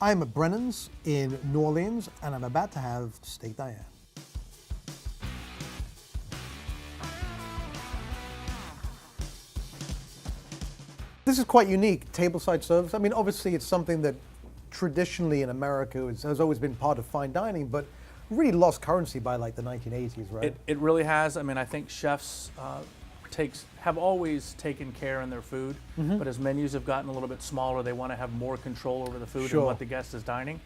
I'm at Brennan's in New Orleans, and I'm about to have steak Diane. This is quite unique, tableside service. I mean, obviously it's something that traditionally in America has always been part of fine dining, but really lost currency by like the 1980s, right? It really has. I mean, I think chefs have always taken care in their food, but as menus have gotten a little bit smaller, they want to have more control over the food and what the guest is dining.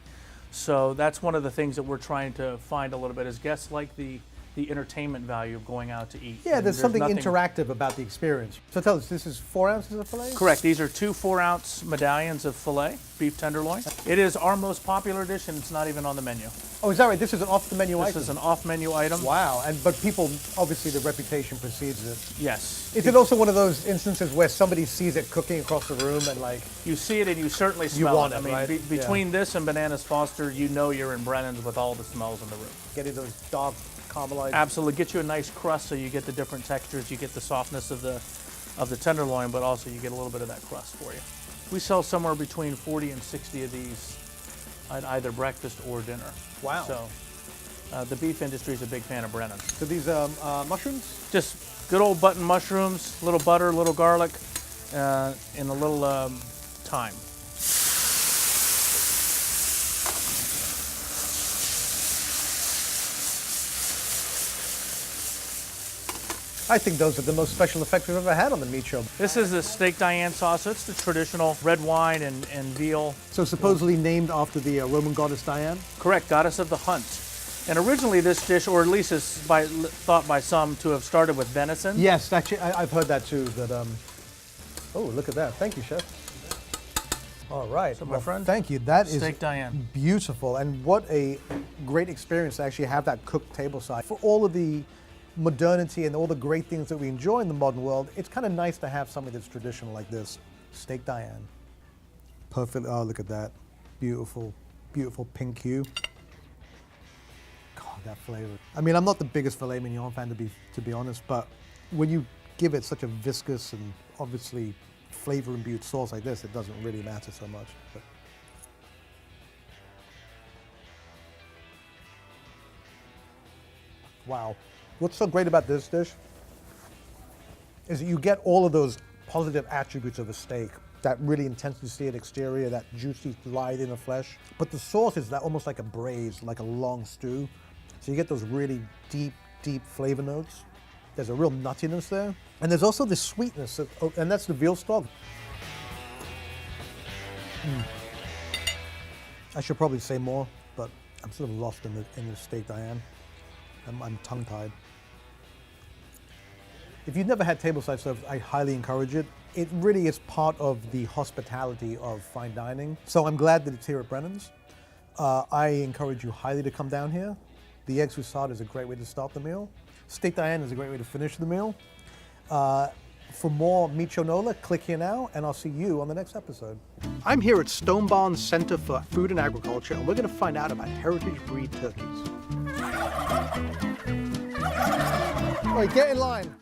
So that's one of the things that we're trying to find a little bit, is guests like the entertainment value of going out to eat. Yeah, there's something interactive about the experience. So tell us, this is 4 ounces of filet? Correct. These are 2 4-ounce medallions of filet, beef tenderloin. It is our most popular dish, and it's not even on the menu. Oh, is that right? This is an off-the-menu item? This is an off-menu item. Wow, but people, obviously the reputation precedes it. Yes. Is it also one of those instances where somebody sees it cooking across the room and like... You see it and you certainly smell you want it. it, I mean, right? between this and Bananas Foster, you know you're in Brennan's with all the smells in the room. Getting those dark caramelized... Absolutely. Get you a nice crust so you get the different textures. You get the softness of the tenderloin, but also you get a little bit of that crust for you. We sell somewhere between 40 and 60 of these at either breakfast or dinner. Wow. So the beef industry is a big fan of Brennan. So these mushrooms? Just good old button mushrooms, a little butter, a little garlic, and a little thyme. I think those are the most special effects we've ever had on the meat show. This is the steak Diane sauce. It's the traditional red wine and veal. So supposedly named after the Roman goddess Diane? Correct, goddess of the hunt. And originally this dish, or at least is thought by some to have started with venison. Yes, actually, I've heard that too. That oh, look at that. Thank you, chef. All right. So my friend, thank you. That is steak Diane. Beautiful. And what a great experience to actually have that cooked tableside. For all of the modernity and all the great things that we enjoy in the modern world, it's kind of nice to have something that's traditional like this. Steak Diane. Perfect. Oh, look at that. Beautiful, beautiful pink hue. God, that flavor. I mean, I'm not the biggest Filet Mignon fan, to be honest, but when you give it such a viscous and obviously flavor imbued sauce like this, it doesn't really matter so much. But wow. What's so great about this dish is that you get all of those positive attributes of a steak, that really intensity in exterior, that juicy light in the flesh. But the sauce is that almost like a braise, like a long stew. So you get those really deep, deep flavor notes. There's a real nuttiness there. And there's also this sweetness, and that's the veal stock. I should probably say more, but I'm sort of lost in the steak Diane. I'm tongue-tied. If you've never had tableside service, I highly encourage it. It really is part of the hospitality of fine dining. So I'm glad that it's here at Brennan's. I encourage you highly to come down here. The eggs Hussard is a great way to start the meal. Steak Diane is a great way to finish the meal. For more Meat Show NOLA, click here now, and I'll see you on the next episode. I'm here at Stone Barn Center for Food and Agriculture, and we're going to find out about heritage breed turkeys. All right, get in line.